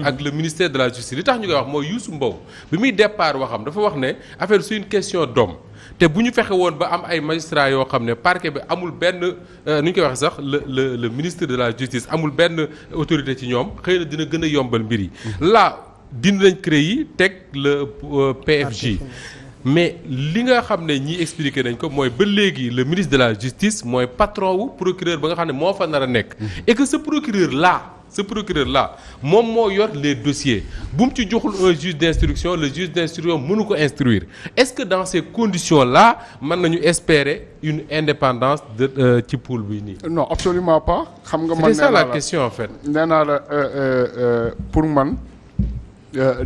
ak le ministère de la justice li tax ñu koy wax mooy Youssou Mbow bi muy départ waxam dafa wax ne affaire c'est une question d'homme te bu ñu fexe woon ba am ay magistrats yoo xam ne parquet bi amul benn nu ñu koy waxee sax le ministre de la justice amul benn autorité ci ñoom xëy na dina gën a yombal mbir yi. là dindi nañ CREI yi teg le PFJ. mais li nga xam ne ñii expliqué nañ ko mooy ba léegi le ministre de la justice mooy patron wu procureur ba nga xam ne moo fa nar a nekk. et que ce procureur là moom moo yor les dossiers bu mu ci joxul un juge d'instruction le juge d'instruction mënu ko instruire est-ce que dans ces conditions là mën nañu espérer une indépendance de ci pool bi nii. non absolument pas. xam nga man c'est ça la question en fait. nee naa la pour man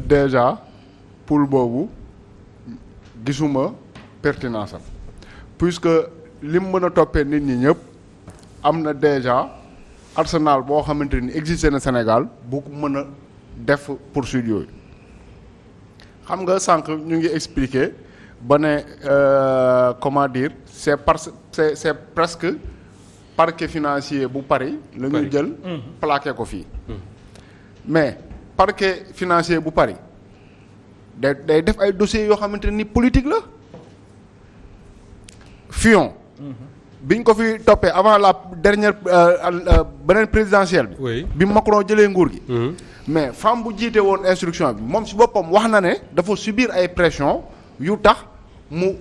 déjà pool boobu gisuma pertinence am puisque li mu mën a toppee nit ñi ñëpp am na déjà. arsenal boo xamante ni existé na Sénégal bu ko mën a def poursuite yooyu xam nga sànq ñu ngi expliquer ba ne comment dire c'est presque parquet financier bu Paris la ñu jël plaqué ko fii mais parquet financier bu Paris day def ay dossiers yoo xamante ni politique la Fillon biñ ko fi toppee avant la dernière beneen présidentielle bi. oui bi Macron jëlee nguur gi. mais femme bu jiite woon instruction bi moom si boppam wax na ne dafa subir ay pression yu tax mu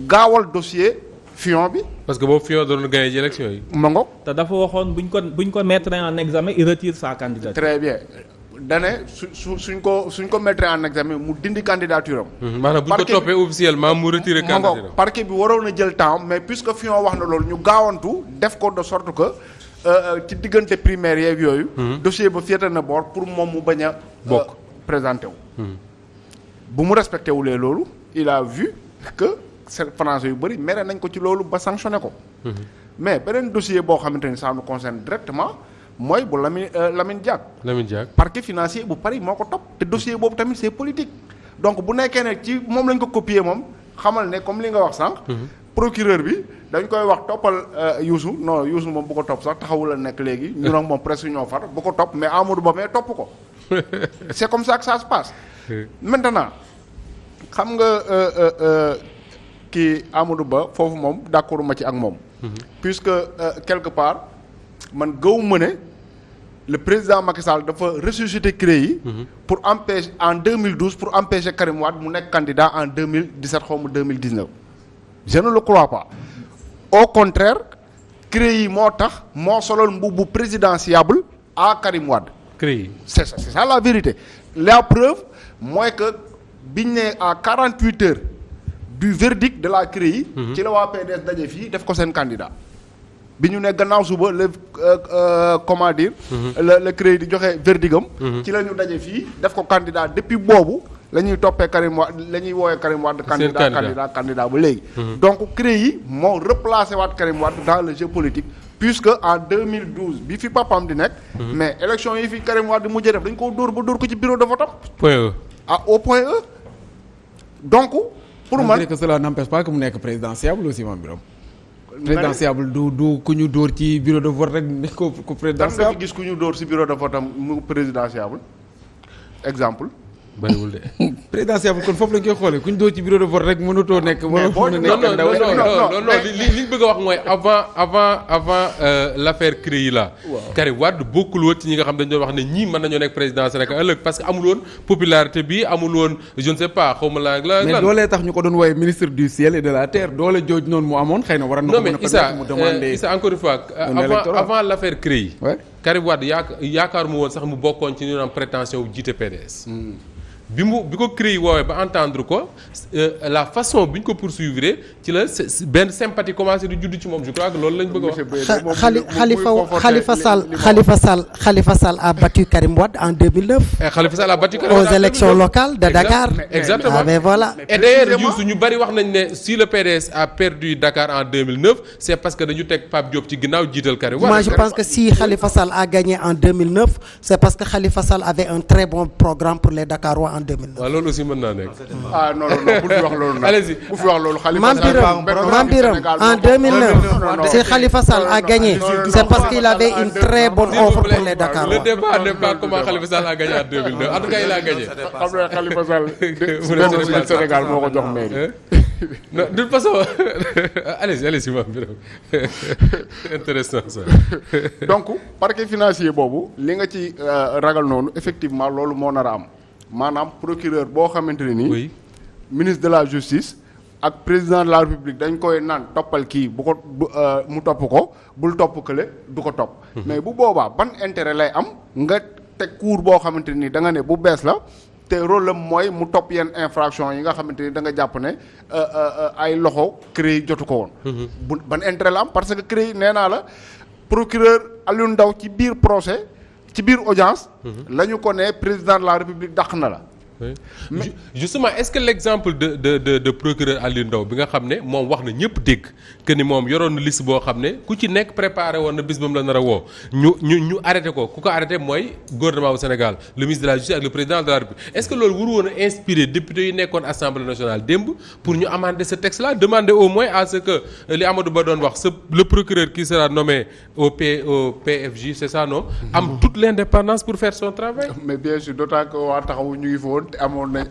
gaawal dossier Fillon bi. parce que boobu Fillon doon gagné ci élection yi. ma ngoog. te dafa waxoon buñ ko mettre en examen il retire sa candidature. très bien dane suñ ko mettre en examen mu dindi candidature am. maanaam bu ñu ko toppee officiellement mu retiré candidature am. parquet bi waroon a jël temps mais puisque Fillon wax na loolu ñu gaawantu def ko de sorte que ci diggante primaire yeeg yooyu. dossier ba féete na boor pour moom mu bañ a. bokk présenté wu. bu mu respecté wulee loolu il a vu que français yu bëri mere nañ ko ci loolu ba sanctionné ko. mais beneen dossier boo xamante ni ça nous concerne directement. mooy bu Lamine Diack parquet financier bu Paris moo ko topp te dossier boobu tamit c'est politique donc bu nekkee ne ci moom lañ ko copier moom xamal ne comme li nga wax sànq. procureur bi dañ koy wax toppal Youssou non Youssou moom bu ko topp sax taxawul a nekk léegi ñu nag moom presque ñoo far bu ko topp mais Amadou Ba mais topp ko c'est comme ça que ça se passe. maintenant xam nga kii Amadou Ba foofu moom d'accord ma ci ak moom. puisque quelque part man gëwuma ne le président Macky Sall dafa ressusciter CREI yi pour empêcher en 2012 pour empêcher Karim Wade mu nekk candidat en 2017 xaw ma 2019 je ne le crois pas au contraire CREI yi moo tax moo solol mbubu présidentiable à Karim Wade. CREI c'est ça la vérité la preuve mooy que biñ ne à 48 heures du verdict de la CREI yi ci la waa PDS daje fii def ko seen candidat bi ñu ne gannaaw suba le comment dire. le CREI di joxe verdigam. ci la ñu daje fii def ko candidat depuis boobu la ñuy toppee Karim Wade la ñuy woowee Karim Wade. candidat ba léegi. donc CREI yi moo replacé waat Karim Wade dans le jeu politique puisque en 2012 bi fi papam di nekk. mais élection yi fi Karim Wade mujjee def dañ koo dóor ba dóor ko ci bureau de vote am. point E. au point E donc. pour man que cela n'empêche pas que mu nekk présidentiable aussi moom Birame. présidentiable du ku ñu dóor ci bureau de vote rek ne ko présidentiable. da nga gis ku ñu dóor ci bureau de vote am mu présidentiable exemple. bariwul de. présidentiable kon foofu lañ koy xoolee ku ñu dóor ci bureau de vote rek mënatoo nekk. non li ñu bëgg a wax mooy avant l'affaire CREI là. Karim Wade bokkul woon ci ñi nga xam dañu doon wax ne ñii mën nañoo nekk président Sénégal ëllëg parce que amul woon popularité bi amul woon je ne sais pas xaw ma la mais doolee tax ñu ko doon woowee ministre du ciel et de la terre doole jooj noonu mu amoon xëy na war na ko mën a permettre mu demander Issa encore une fois avant l'affaire CREI Karim Wade yaakaar mu woon sax mu bokkoon ci ñu naan prétention wu jiite PDS. bi ko CREI woowee ba entendre ko la façon bi ñu ko poursuivre ci la benn sympathie commencé di judd ci moom je crois que loolu lañ bëgg a wax. Khalifa Sall a battu Karim Wade en 2009. Khalifa Sall a battu Karim Wade aux élections locales de Dakar. Exactement. Ah, mais voilà. Et d'ailleurs Youssou ñu bari wax nañ ne si le PDS a perdu Dakar en 2009 c'est parce que dañu teg Pape Diop ci ginnaaw jiital Karim Wade. Moi je pense que si Khalifa Sall a gagné en 2009 c'est parce que Khalifa Sall avait un très bon programme pour les Dakarois en 2009. waaw loolu aussi mën naa nekk. ah non bu fi wax loolu nag. Allez-y. bu fi wax loolu. Khalifa Mame Birame en 2009 si Khalifa Sall a gagné c'est parce qu'il avait une très bonne offre pour les Dakarois. Le débat n'est pas comment Khalifa Sall a gagné en 2009 en tout cas il a gagné. xam nga Khalifa Sall. benn Sénégal moo ko jox mairie. non de toute façon allez-y Mame Birame intéressant ça. donc parquet financier boobu li nga ci ragal noonu effectivement loolu moo nar a am maanaam procureur boo xamante ne nii. oui ministre de la justice ak président de la république dañ koy naan toppal kii bu ko mu topp ko bul topp kële du ko topp. mais bu boobaa ban intérêt lay am nga teg cour boo xamante ni da nga ne bu bees la. te rôle am mooy mu topp yenn infraction yi nga xamante ni da nga jàpp ne ay loxo CREI jotu ko woon. bu ban intérêt la am parce que CREI nee naa la procureur Alioune Ndao ci biir procès ci biir audience. la ñu ko ne président de la république dàq na la. oui justement est-ce que l'exemple de procureur Alioune Ndao bi nga xam ne moom wax na ñëpp dégg que ni moom yoroon na liste boo xam ne ku ci nekk préparé woon na bis ba mu la nar a woo ñu arrêté ko ku ko arrêté mooy gouvernement bu Sénégal le ministre de la justice ak le président de la République est-ce que loolu waru woon a inspiré député yi nekkoon assemblée nationale démb pour ñu amender ce texte là demander au moins à ce que li Amadou Ba doon wax le procureur qui sera nommé au PFJ c'est ça non am toute l'indépendance pour faire son travail. mais bien sûr d'autant que waa taxawu ñu ngi fa woon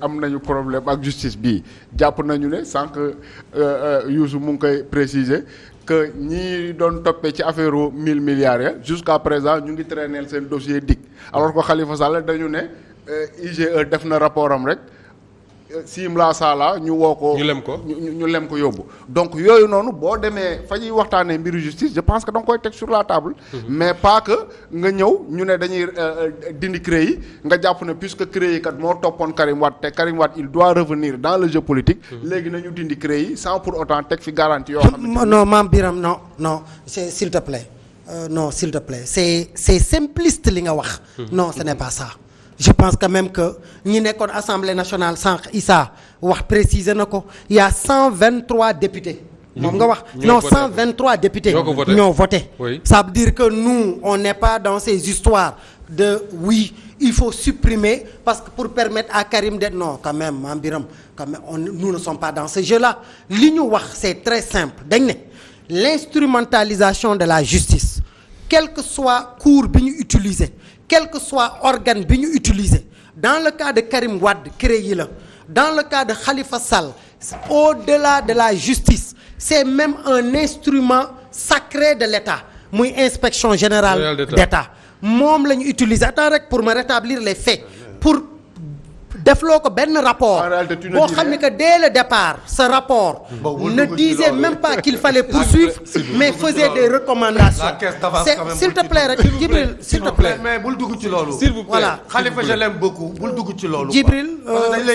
am nañu problème ak justice bii jàpp nañu ne sànq Youssou mu ngi koy préciser que ñi doon toppee ci affaire 1000 milliards ya jusqu'à présent ñu ngi traîner seen dossier DIC alors que Khalifa Sall dañu ne IGE def na rapport am rek Simla Sala ñu woo ko. ñu lem ko yóbbu. donc yooyu noonu boo demee fa ñuy waxtaanee mbiru justice je pense que da nga koy teg sur la table. mais pas que nga ñëw ñu ne dañuy dindi CREI nga jàpp ne puisque CREI kat moo toppoon Karim Wade te Karim Wade il doit revenir dans le jeu politique. léegi nañu dindi CREI sans pour autant teg fi garantie yoo xam ne. non Mame Birame non c'est s'il te plaît non s'il te plaît c'est simpliste li nga wax. non ce n'est pas ça. je pense quand même que ñi nekkoon assemblée nationale sànq Issa wax préciser na ko il y a 123 députés. moom nga wax non 123 députés. ñoo voté oui. ça veut dire que nous on n'est pas dans ces histoires de oui il faut supprimer parce que pour permettre à Karim d'être non quand même Mame Birame quand même nous ne sommes pas dans ce jeu-là li ñu wax c'est très simple dañ ne l'instrumentalisation de la justice quel que soit cour bi ñu utiliser. quel que soit organe bi ñu utiliser dans le cas de Karim Wade CREI la dans le cas de Khalifa Sall au-delà de la justice c'est même un instrument sacré de l'État muy inspection générale d'État moom la ñu utiliser attends rek pour me rétablir les faits pour defloo ko benn rapport boo xam ne que dès le départ ce rapport ne disait même pas qu'il fallait poursuivre mais faisait des recommandations s'il te plaît rek Djibril s'il te plaît mais bul dugg ci loolu s'il vous plaît voilà Khalifa je l'aime beaucoup bul dugg ci loolu Djibril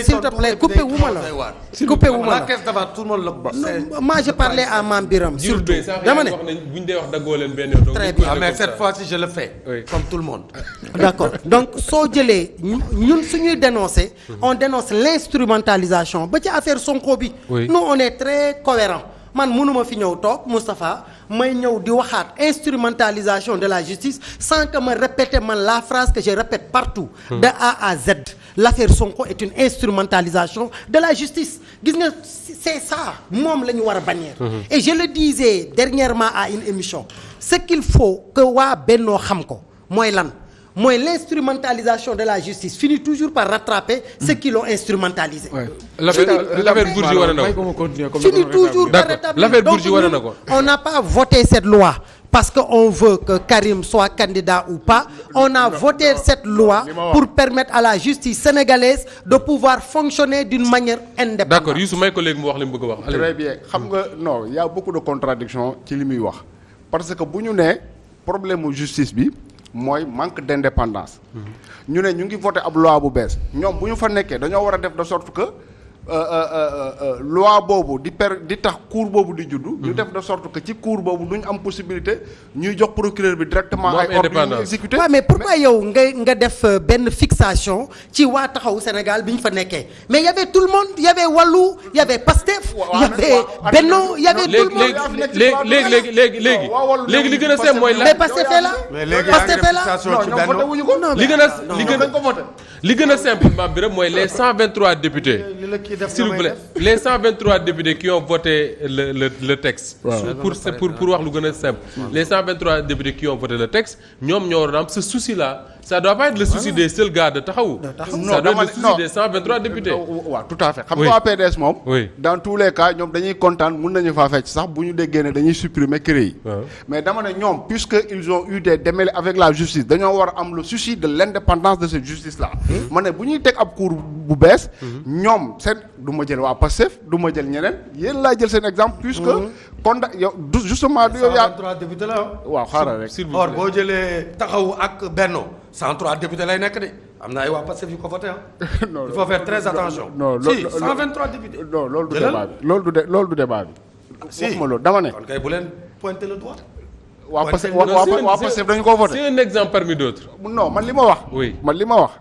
s'il te plaît coupé wu ma la la caisse d'avant tout le monde la moi je parlais à Mame Birame surtout dama ne buñ dee wax daggoo leen benn yoon très bien mais cette fois-ci je le fais comme tout le monde d'accord donc soo jëlee ñun suñuy dénoncer on dénonce l'instrumentalisation ba ci affaire Sonko bi nous on est très cohérent man mënuma fi ñëw toog Moustapha may ñëw di waxaat instrumentalisation de la justice sans que ma répéter man la phrase que je répète partout de A à Z l'affaire Sonko est une instrumentalisation de la justice gis nga c'est ça moom la ñu war a bannir et je le disais dernièrement à une émission ce qu'il faut que waa Bennoo xam ko mooy lan mooy l'instrumentalisation de la justice finit toujours par rattraper ceux qui l'ont instrumentalisé. l'affaire Bourgi wane na ko. finit toujours par rattraper. l'affaire Bourgi wane na ko. On n'a pas voté cette loi parce que on veut que Karim soit candidat ou pas. On a voté cette loi pour permettre à la justice sénégalaise de pouvoir fonctionner d'une manière indépendante. D'accord Youssou may ko léegi mu wax li mu bëgg a wax. très bien xam nga non il y a beaucoup de contradictions ci li muy wax parce que bu ñu nee problème mu justice bi. mooy manque d'indépendance ñu ne ñu ngi voté ab loi bu bees ñoom bu ñu fa nekkee dañoo war a def de sorte que loi boobu di tax cour boobu di juddu. ñu def de sorte que ci cour boobu duñ am possibilité ñuy jox procureur bi directement. ay ordres yu ñuy exécuté. waaw mais pourquoi yow nga def benn fixation ci waa taxawu Sénégal bi ñu fa nekkee mais y avait tout le monde y avait Wallu y avait Pastef. y avait Benno y avait tout le monde. léegi li gën a simple mooy. mais Pastef est là. mais léegi Pastef est là. li gën a simple Mame Birame mooy les 123 députés. s'il vous plaît les 123 députés qui ont voté le texte. pour wax lu gën a simple. les 123 députés qui ont voté le texte ñoom ñoo war a am ce souci là. ça doit pas être le souci des seuls gars de Taxawu. ça doit être le souci des 123 députés. waaw tout à fait xam nga waa PDS moom. dans tous les cas ñoom dañuy kontaan mun nañu faa fecc sax bu ñu déggee ne dañuy supprimer CREI. mais dama ne ñoom puisque ils ont eu des démêlés avec la justice dañoo war a am le souci de l'indépendance de cette justice là. ma ne bu ñuy teg ab cour bu bees. ñoom seen du ma jël waa Pastef du ma jël ñeneen yéen laa jël seen exemple. puisque kon yow justement du yow yaa. 123 députés la waaw xaaral rek. s'il vous plaît or boo jëlee Taxawu ak Benno 103 députés lay nekk de am na ay waa Pastef yu ko voté ah. non il faut faire très attention. non si 123 députés. non loolu du débat bi loolu du débat bi. si waxuma loolu dama ne. kon kay bu leen pointer le doigt. waa Pastef dañu ko voté. c'est un exemple parmi d'autres. non man li ma wax. oui man li ma wax.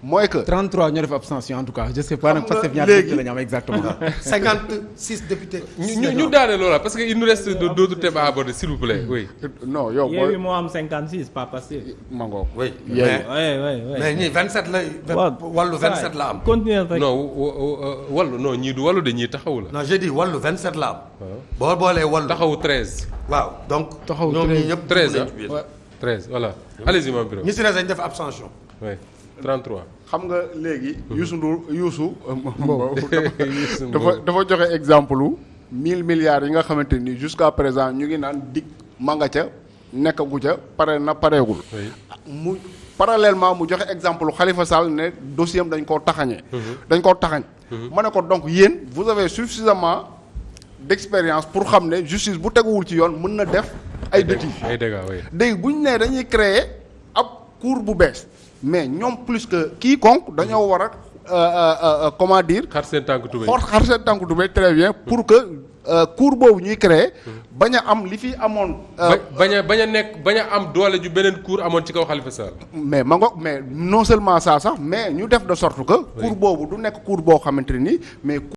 mooy que. 33 ñoo def abstention en tout cas je sais pas nag Xam nga Pastef ñaata léegi- député la ñu am exactement. 56 députés. ñu daane loola parce que il nous reste d'autres thèmes à aborder s'il vous plaît oui. non yow Yewwi booy moo am 56 pas Pastef. mangoo. oui Yéen. mais mais ñii 27 lay. wàllu 27 la am. continuer rek. non wallu non ñii du wallu de ñii Taxawu la. non j'ai dit wàllu 27 la am. boo boolee wàllu. Taxawu 13. waaw donc. Taxawu ñoom 13. ñii ñëpp. 13 dugg nañ ci biir. 13 voilà allez-y Mame Birame. ñi si des dañ def abstention. oui 33. xam nga léegi. Youssou Ndour Youssou dafa joxe exemple lu 1000 milliards yi nga xamante ni jusqu'à présent ñu ngi naan dig manga ca nekkagu ca pare na pareegul. mu parallèlement mu joxe exemple Khalifa Sall ne dossier am dañ koo taxañee. dañ koo taxañ. ma ne ko donc yéen vous avez suffisamment d'expérience pour xam ne justice bu teguwul ci yoon mën na def ay bêtises. ay dégâts oui. léegi bu ñu nee dañuy créer ab cour bu bees mais ñoom plus que quiconque dañoo war a comment dire. xar seen tànk tubéy. xar seen tànk tubéy très bien pour que cour boobu ñuy créer bañ a am li fi amoon. bañ a am doole ju beneen cour amoon ci kaw Khalifa Sall. mais ma ngo mais non seulement ça sax mais ñu def de sorte que. cour boobu du nekk cour boo xamante ni mais.